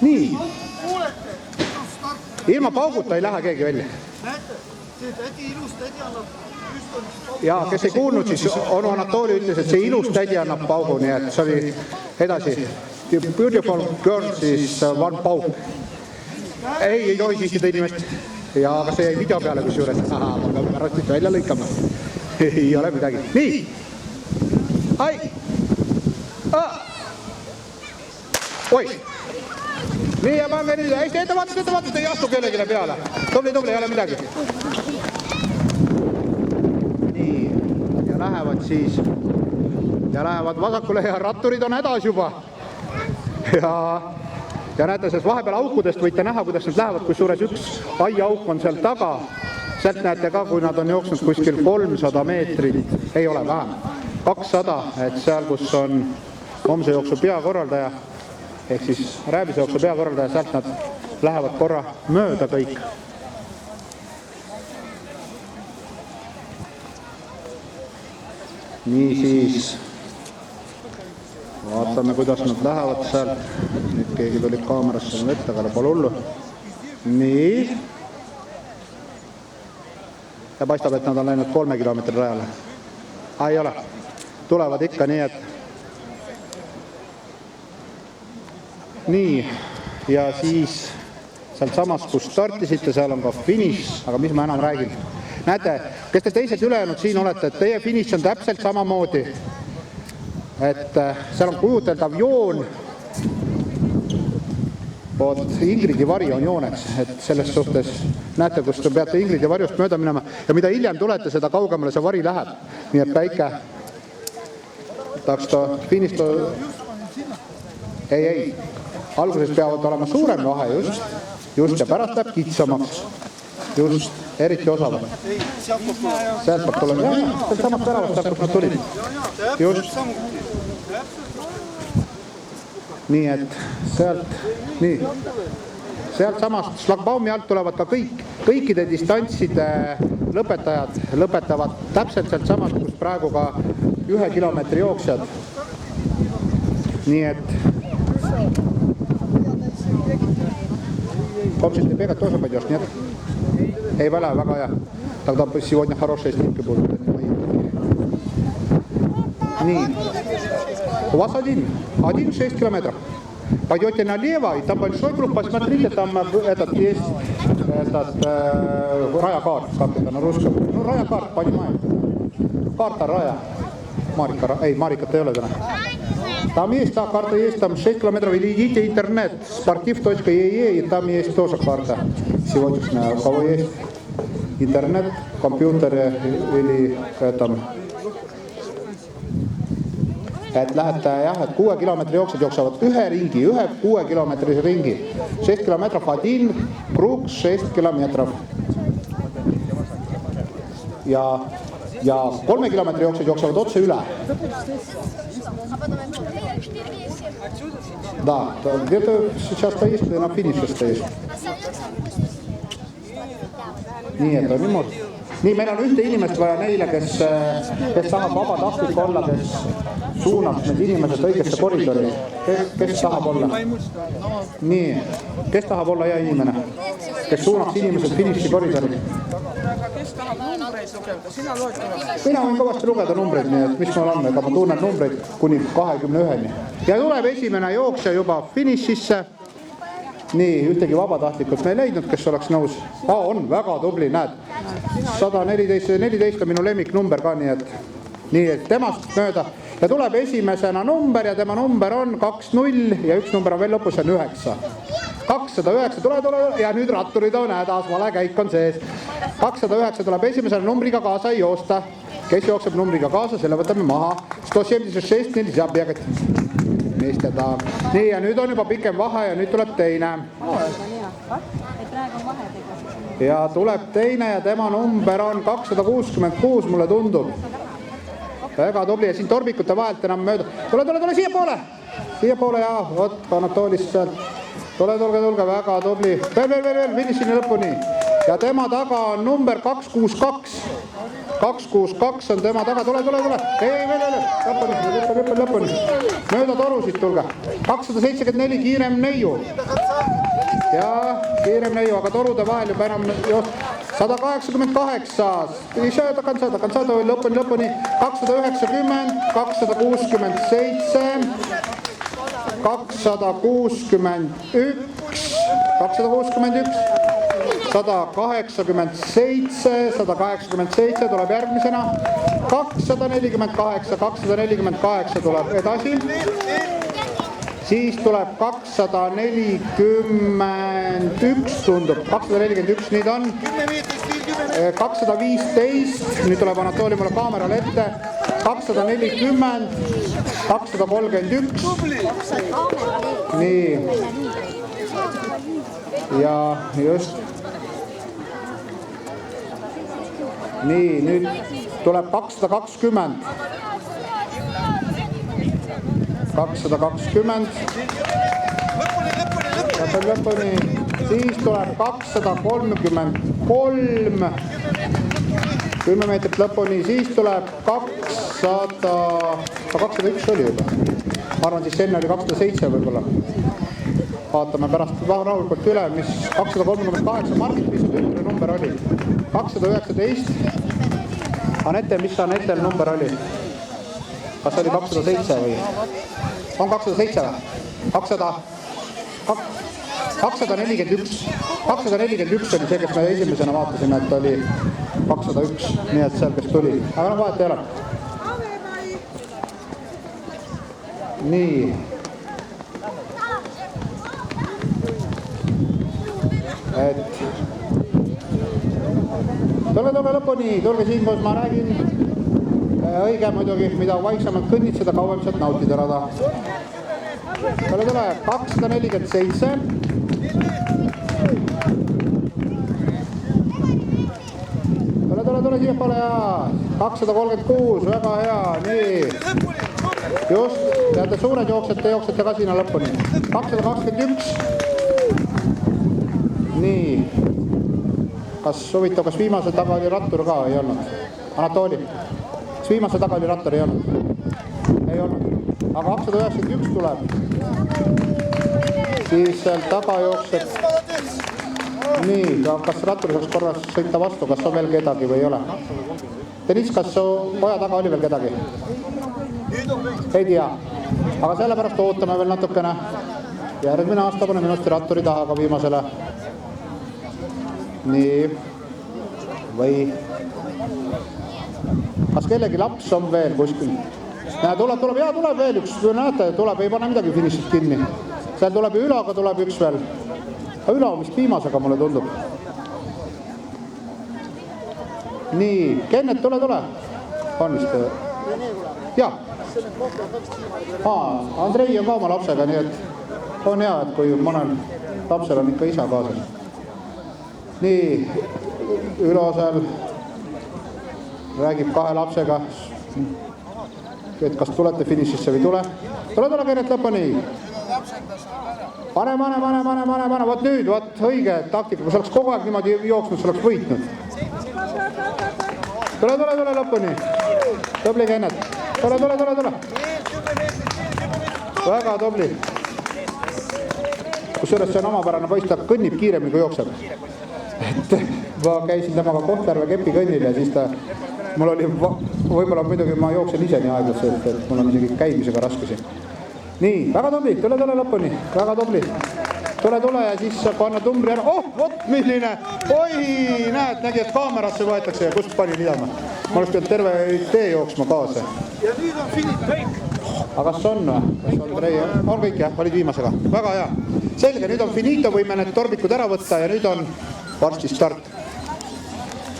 Nii. Ilma pauguta ei lähe keegi välja. Näete, see tädi ilus tädi annab püstolist. Ja kes ei kuulnud, siis onu Anatoli ütles, et see ilus tädi annab paugu, nii et see oli edasi. The beautiful girl is one paug. Ei tohi sihtida inimest. Ja aga see jäi video peale kus juures. Aha, ma pean pärast välja lõikama. Ei ole midagi. Nii. Ai. Oi. Nii ja pange nüüd hästi ettevaatus, ei astu kellegile peale. Tubli, ei ole midagi. Nii. Ja lähevad siis. Ja lähevad vasakule ja ratturid on hädas juba. Ja näete, sest vahepeal aukudest võite näha, kuidas nad lähevad, kui suures üks aiaauk on seal taga. Sealt näete ka, kui nad on jooksnud kuskil 300 meetrit, ei ole vähem, 200, et seal, kus on homse jooksu peakorraldaja, ehk siis rääbise jooksu peakorraldaja, sealt nad lähevad korra mööda kõik. Nii siis vaatame, kuidas nad lähevad sealt. Nüüd keegi tuli kaamerasse vette, aga pole hullu. Nii. Ja paistab, et nad on läinud 3 kilomeetri rajale. Ei ole. Tulevad ikka nii, et... Nii. Ja siis sealt samas, kus startisite, seal on ka finiš, aga mis ma enam räägin. Näete, kes te teised ülejäänud siin olete, et teie finiš on täpselt samamoodi. Et seal on kujuteldav joon. Ingridi vari on jooneks, et selles suhtes näete, kus te peate Ingridi varjust mööda minema ja mida hiljem tulete, seda kaugemale see vari läheb. Nii et päike tahaks ta finisto... Ei. Alguses peavad olema suurem vahe just ja pärast läheb kitsamaks. Just, eriti osavad. Sealt peab tulema, sealt samast väravast sealt, kus nad tulid. Just. Nii et sealt samast šlagbaumi alt tulevad ka kõikide distantside lõpetajad lõpetavad täpselt sealt samast, kus praegu ka 1 kilomeetri jooksjad. Nii et Komsit не бегать тоже пойдешь, нет? Ei väle, väga hea. Тогда сегодня хорошие снимки будут. Nii. У вас один 6 километров. Пойдете налево, и там большой круг, посмотрите, там этот есть раякарт, как это на русском. Ну, раякарт, понимаете. Карта рая. Марика-то ei ole täna. Там есть, карта есть, там 6 километров. Или идите интернет, sportiv.ee, и там есть тоже карта сегодняшняя. У кого есть интернет, компьютер или там... Et lähete jah, et 6 kilomeetri jooksed jooksavad ühe 6 kilomeetrise ringi. 6 kilomeetrov, один kruug, 6 kilomeetrov. Ja 3 kilomeetri jooksed jooksavad otse üle. Да, где-то сейчас стоишь, ты на финише стоишь. Nii, et on niimoodi. Nii, meil on ühte inimest vaja neile, kes tahab vabatahtlik olla, kes suunab need inimesed õigesse koridori. Kes tahab olla? Nii, kes tahab olla hea inimene? Kes suunaks inimesed finiši koridori? Kes tahab numbreid lugeda? Sina loed kõvasti. Mina võin kõvasti lugeda numbreid, nii et mis mul on, aga ma tunnen numbreid kuni 21-ni. Ja tuleb esimene jooksja juba finišisse. Nii, ühtegi vabatahtlikult me ei leidnud, kes oleks nõus. On väga tubli, näed. 114 on minu lemmiknumber ka, nii et temast mööda. Ja tuleb esimesena number ja tema number on 2-0 ja üks number on veel lõpus, on 9. 209, tule ja nüüd ratturid on hädas, vale käik on sees. 209 tuleb esimesena numbriga kaasa ei joosta. Kes jookseb numbriga kaasa, selle võtame maha. 176, nii saab jäägati. Nii, ja nüüd on juba pikem vahe ja nüüd tuleb teine. Ja tuleb teine ja tema number on 266, mulle tundub. Väga tubli ja siin torbikute vahelt enam mööda. Tule siia poole. Siia poole ja võt, Anatolist sealt. Tule, väga tubli. Veel, finišini lõpuni. Ja tema taga on number 262. 262 on tema taga, tule. Ei, veel, lõpuni. Mööda torusid tulge. 274 kiirem neiu. Ja kiirem neiu, aga torude vahel juba enam just 188. Takan saada lõpuni. 290, 267, 261, 187 tuleb järgmisena, 248 tuleb edasi, siis tuleb 241 tundub, 241, nii ta on, 215, nüüd tuleb Anatoli mulle kaamerale ette, 240, 231, nii, ja just, nii, nüüd tuleb 220, 220, lõpuni, siis tuleb 233, 10 meetrit lõpuni, siis tuleb 201 oli juba. Ma arvan, siis enne oli 207 võib-olla. Vaatame pärast rahulikult üle, mis 238, Margit, mis see number oli? 219. Anette, mis Anettel number oli? Kas oli 207 või? On 207 või? 241. 241 oli see, kes me esimesena vaatasime, et oli 201. Nii et seal, kes tuli. Aga noh, vahet ei ole. Nii. Et tulge lõpuni, tulge siin, kus ma räägin. Õige muidugi, mida vaiksemalt kõnnid, seda kauem sealt nautida rada. Tule, 247. Tule siiapoole ja 236, väga hea, nii. Just, teate, suured jooksete ka sinna lõpuni. 221. Nii. Kas huvitav, kas viimase taga oli rattur ka, ei olnud? Anatoli, kas viimase taga oli rattur, ei olnud? Ei olnud. Aga 291 tuleb. Siis seal taga jookseb. Nii, kas rattur saaks korras sõita vastu, kas on veel kedagi või ei ole? Deniss, kas poja taga oli veel kedagi? Ei tea. Aga sellepärast ootame veel natukene. Järgmine aasta pane minusti ratturi taha ka viimasele. Nii. Või kas kellegi laps on veel kuskil? Tuleb veel üks, näete, tuleb, ei pane midagi finišist kinni. Seal tuleb ju ülaga, tuleb üks veel. Üla on vist viimasega, mulle tundub. Nii, Kennet, tule. On vist? Jaa. Andrei on ka oma lapsega, nii et on hea, et kui mõnel lapsel on ikka isa kaasas. Nii, Ülo seal räägib kahe lapsega, et kas tulete finišisse või tule. Tule Kennet lõpuni. Pane, vot nüüd, õige taktika, kui sa oleks kogu aeg niimoodi jooksnud, sa oleks võitnud. Tule lõpuni. Tubli Kennet. Tule. Väga tubli. Kusjuures see on omapärane poiss, ta kõnnib kiiremini kui jookseb. Et ma käisin temaga Kohtjärve kepikõnnil ja siis mul oli, võib-olla muidugi ma jooksen ise nii aeglaselt, et mul on isegi käimisega raskusi. Nii, väga tubli, tule lõpuni, väga tubli. Tule ja siis panna tumbri ära. Oh, vot milline. Oi, näed, nägi, et kaamerasse võetakse ja kust pani lidama. Ma oleks pidanud terve tee jooksma kaasa. Ja nüüd on finit kõik. Aga kas on või? On kõik jah, olid viimasega. Väga hea. Selge, nüüd on finito, võime need torbikud ära võtta ja nüüd on varsti start.